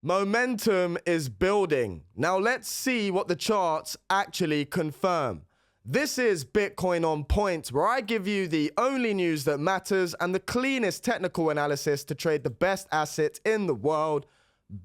Momentum is building. Now let's see what the charts actually confirm. This is Bitcoin on Point, where I give you the only news that matters and the cleanest technical analysis to trade the best asset in the world,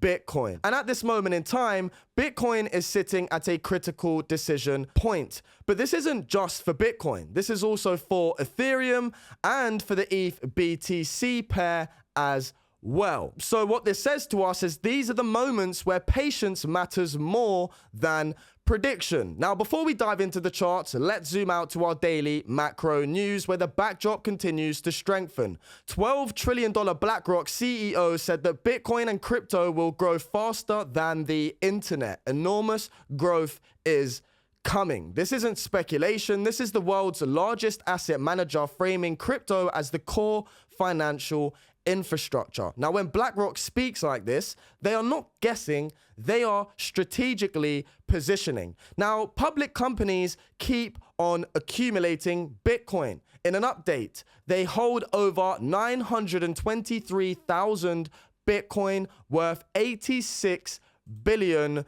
Bitcoin. And at this moment in time, Bitcoin is sitting at a critical decision point. But this isn't just for Bitcoin. This is also for Ethereum and for the ETH BTC pair as well. So what this says to us is these are the moments where patience matters more than prediction. Now, before we dive into the charts, let's zoom out to our daily macro news where the backdrop continues to strengthen. $12 trillion BlackRock CEO said that Bitcoin and crypto will grow faster than the internet. Enormous growth is coming. This isn't speculation. This is the world's largest asset manager framing crypto as the core financial infrastructure. Now, when BlackRock speaks like this, they are not guessing, they are strategically positioning. Now, public companies keep on accumulating Bitcoin. In an update, they hold over 923,000 Bitcoin worth $86 billion.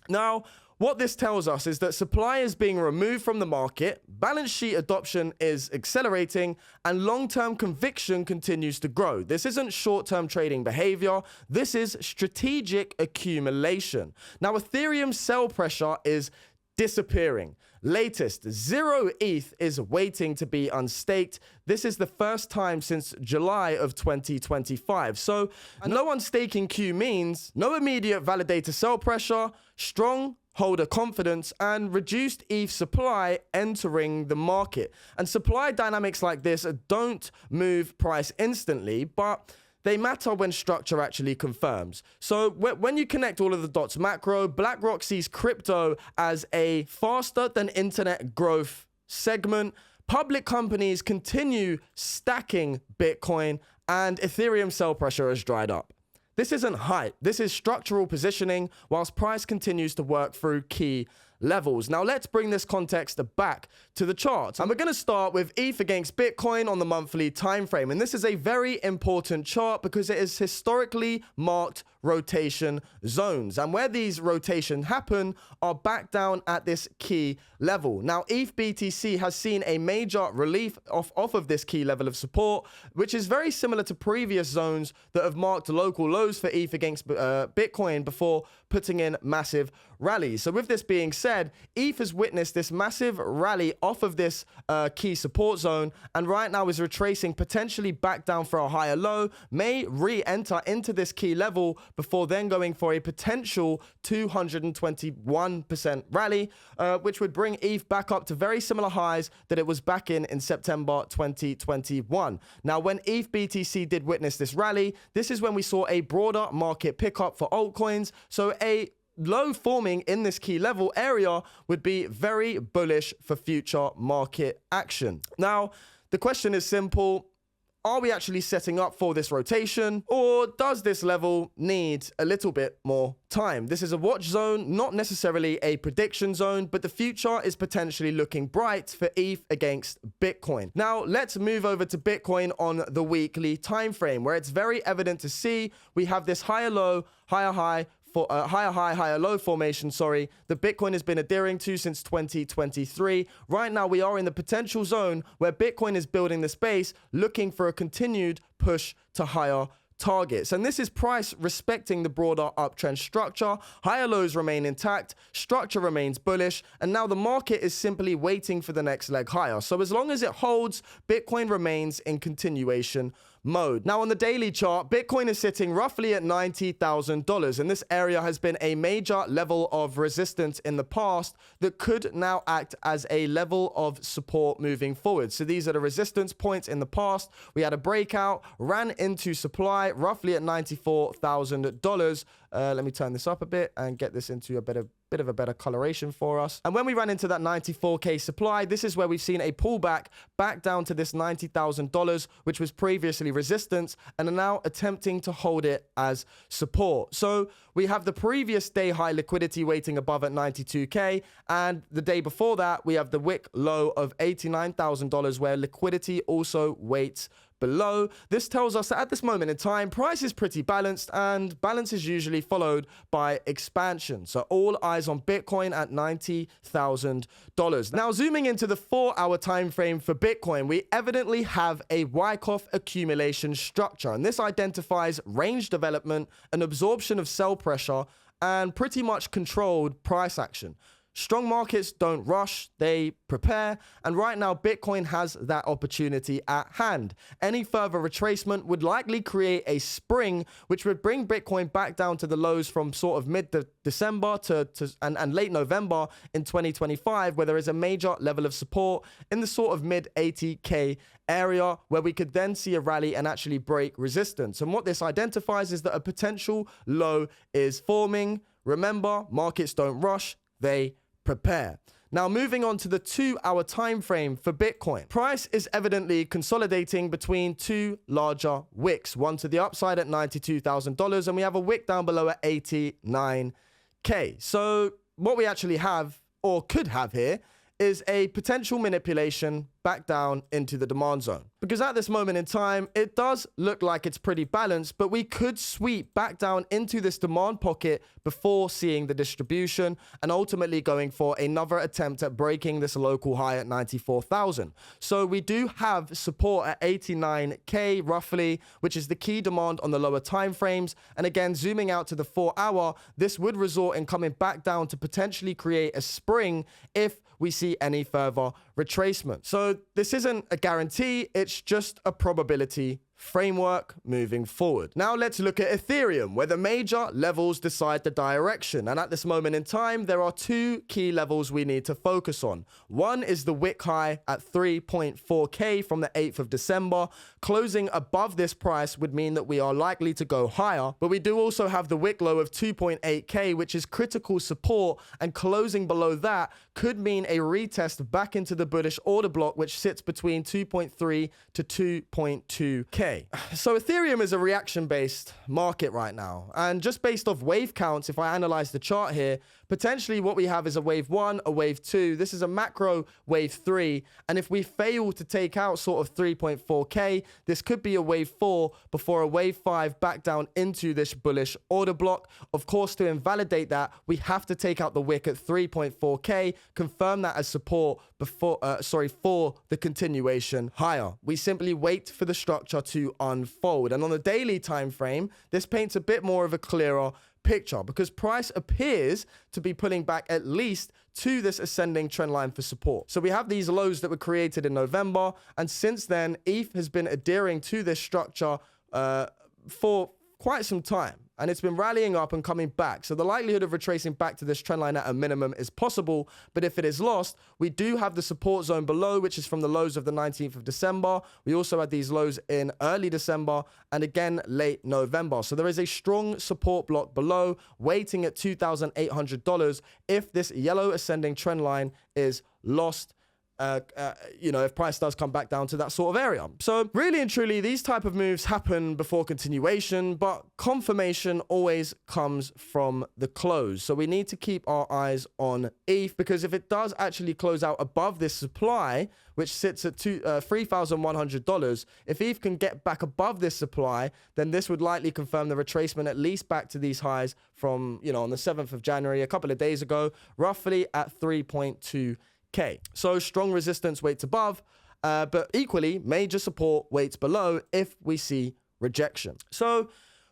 Now, what this tells us is that supply is being removed from the market, balance sheet adoption is accelerating, and long-term conviction continues to grow. This isn't short-term trading behavior, this is strategic accumulation. Now, Ethereum sell pressure is disappearing. Latest, 0 ETH is waiting to be unstaked. This is the first time since July of 2025. So, no unstaking Q means no immediate validator sell pressure, strong holder confidence, and reduced ETH supply entering the market. And supply dynamics like this don't move price instantly, but they matter when structure actually confirms. So when you connect all of the dots macro, BlackRock sees crypto as a faster than internet growth segment. Public companies continue stacking Bitcoin, and Ethereum sell pressure has dried up. This isn't hype. This is structural positioning whilst price continues to work through key levels. Now let's bring this context back to the charts. And we're going to start with ETH against Bitcoin on the monthly time frame. And this is a very important chart because it is historically marked rotation zones. And where these rotations happen are back down at this key level. Now, ETH BTC has seen a major relief off of this key level of support, which is very similar to previous zones that have marked local lows for ETH against Bitcoin before putting in massive rallies. So with this being said, ETH has witnessed this massive rally off of this key support zone, and right now is retracing potentially back down for a higher low, may re-enter into this key level before then going for a potential 221% rally, which would bring ETH back up to very similar highs that it was back in September 2021. Now, when ETH BTC did witness this rally, this is when we saw a broader market pickup for altcoins. So a low forming in this key level area would be very bullish for future market action. Now, the question is simple. Are we actually setting up for this rotation, or does this level need a little bit more time? This is a watch zone, not necessarily a prediction zone, but the future is potentially looking bright for ETH against Bitcoin. Now, let's move over to Bitcoin on the weekly time frame, where it's very evident to see we have this higher low, higher high, for higher high, higher low formation, that Bitcoin has been adhering to since 2023. Right now, we are in the potential zone where Bitcoin is building the space, looking for a continued push to higher targets. And this is price respecting the broader uptrend structure. Higher lows remain intact, structure remains bullish, and now the market is simply waiting for the next leg higher. So as long as it holds, Bitcoin remains in continuation mode. Now on the daily chart, Bitcoin is sitting roughly at $90,000, and this area has been a major level of resistance in the past that could now act as a level of support moving forward. So these are the resistance points in the past. We had a breakout, ran into supply roughly at $94,000. Let me turn this up a bit and get this into a bit of a better coloration for us. And when we ran into that 94K supply, this is where we've seen a pullback back down to this $90,000, which was previously resistance, and are now attempting to hold it as support. So we have the previous day high liquidity waiting above at 92K, and the day before that, we have the wick low of $89,000 where liquidity also waits below. This tells us that at this moment in time, price is pretty balanced, and balance is usually followed by expansion. So all eyes on Bitcoin at $90,000. Now, zooming into the 4-hour time frame for Bitcoin, we evidently have a Wyckoff accumulation structure, and this identifies range development, an absorption of sell pressure, and pretty much controlled price action. Strong markets don't rush, they prepare, and right now Bitcoin has that opportunity at hand. Any further retracement would likely create a spring, which would bring Bitcoin back down to the lows from sort of mid-December and late November in 2025, where there is a major level of support in the sort of mid-80K area, where we could then see a rally and actually break resistance. And what this identifies is that a potential low is forming. Remember, markets don't rush, they prepare. Now, moving on to the 2-hour time frame for Bitcoin. Price is evidently consolidating between two larger wicks, one to the upside at $92,000, and we have a wick down below at 89K. So what we actually have, or could have here, is a potential manipulation back down into the demand zone. Because at this moment in time, it does look like it's pretty balanced, but we could sweep back down into this demand pocket before seeing the distribution and ultimately going for another attempt at breaking this local high at 94,000. So we do have support at 89K roughly, which is the key demand on the lower time frames. And again, zooming out to the 4-hour, this would result in coming back down to potentially create a spring if we see any further retracement. So this isn't a guarantee, it's just a probability framework moving forward. Now let's look at Ethereum, where the major levels decide the direction. And at this moment in time, there are two key levels we need to focus on. One is the wick high at 3.4K from the 8th of December. Closing above this price would mean that we are likely to go higher, but we do also have the wick low of 2.8K, which is critical support, and closing below that could mean a retest back into the bullish order block, which sits between 2.3 to 2.2K. So Ethereum is a reaction-based market right now. And just based off wave counts, if I analyze the chart here, potentially what we have is a wave 1, a wave 2. This is a macro wave 3. And if we fail to take out sort of 3.4K, this could be a wave 4 before a wave 5 back down into this bullish order block. Of course, to invalidate that, we have to take out the wick at 3.4K, confirm that as support before, for the continuation higher. We simply wait for the structure to unfold. And on the daily time frame, this paints a bit more of a clearer picture because price appears to be pulling back at least to this ascending trend line for support. So we have these lows that were created in November, and since then ETH has been adhering to this structure for quite some time, and it's been rallying up and coming back. So the likelihood of retracing back to this trend line at a minimum is possible, but if it is lost, we do have the support zone below, which is from the lows of the 19th of December. We also had these lows in early December and again late November. So there is a strong support block below, waiting at $2,800 if this yellow ascending trend line is lost. If price does come back down to that sort of area. So really and truly, these type of moves happen before continuation, but confirmation always comes from the close. So we need to keep our eyes on ETH, because if it does actually close out above this supply, which sits at $3,100, if ETH can get back above this supply, then this would likely confirm the retracement at least back to these highs from, on the 7th of January, a couple of days ago, roughly at 3.2K. So strong resistance waits above, but equally major support waits below if we see rejection. So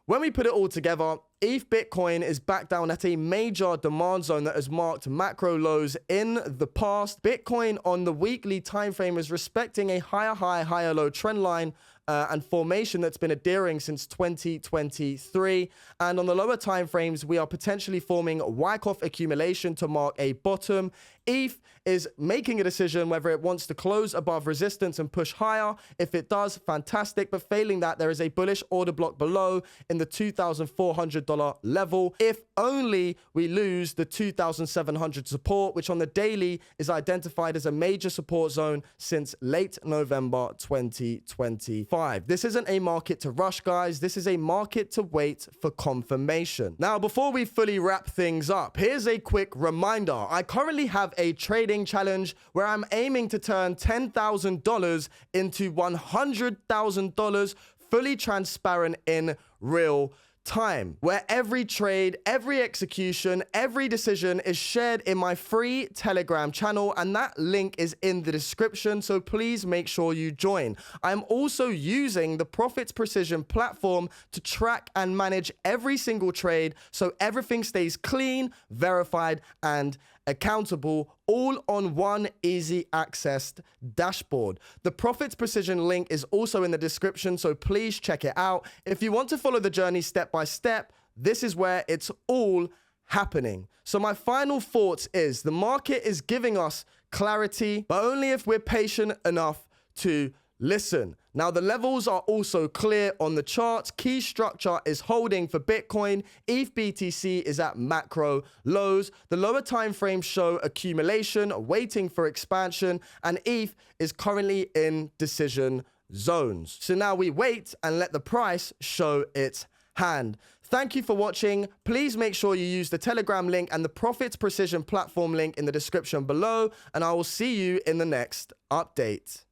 when we put it all together, ETH Bitcoin is back down at a major demand zone that has marked macro lows in the past. Bitcoin on the weekly time frame is respecting a higher high, higher low trend line and formation that's been adhering since 2023. And on the lower time frames, we are potentially forming Wyckoff accumulation to mark a bottom. ETH is making a decision whether it wants to close above resistance and push higher. If it does, fantastic. But failing that, there is a bullish order block below in the $2,400 $100 level if only we lose the 2,700 support, which on the daily is identified as a major support zone since late November 2025. This isn't a market to rush, guys. This is a market to wait for confirmation. Now, before we fully wrap things up, here's a quick reminder. I currently have a trading challenge where I'm aiming to turn $10,000 into $100,000 fully transparent in real time, where every trade, every execution, every decision is shared in my free Telegram channel, and that link is in the description, so please make sure you join. I'm also using the Profitz Precision platform to track and manage every single trade so everything stays clean, verified, and accountable, all on one easy accessed dashboard. The Profitz Precision link is also in the description, so please check it out. If you want to follow the journey step by step, this is where it's all happening. So my final thoughts is the market is giving us clarity, but only if we're patient enough to listen. Now, the levels are also clear on the charts. Key structure is holding for Bitcoin. ETH BTC is at macro lows. The lower time frames show accumulation, waiting for expansion, and ETH is currently in decision zones. So now we wait and let the price show its hand. Thank you for watching. Please make sure you use the Telegram link and the Profitz Precision platform link in the description below, and I will see you in the next update.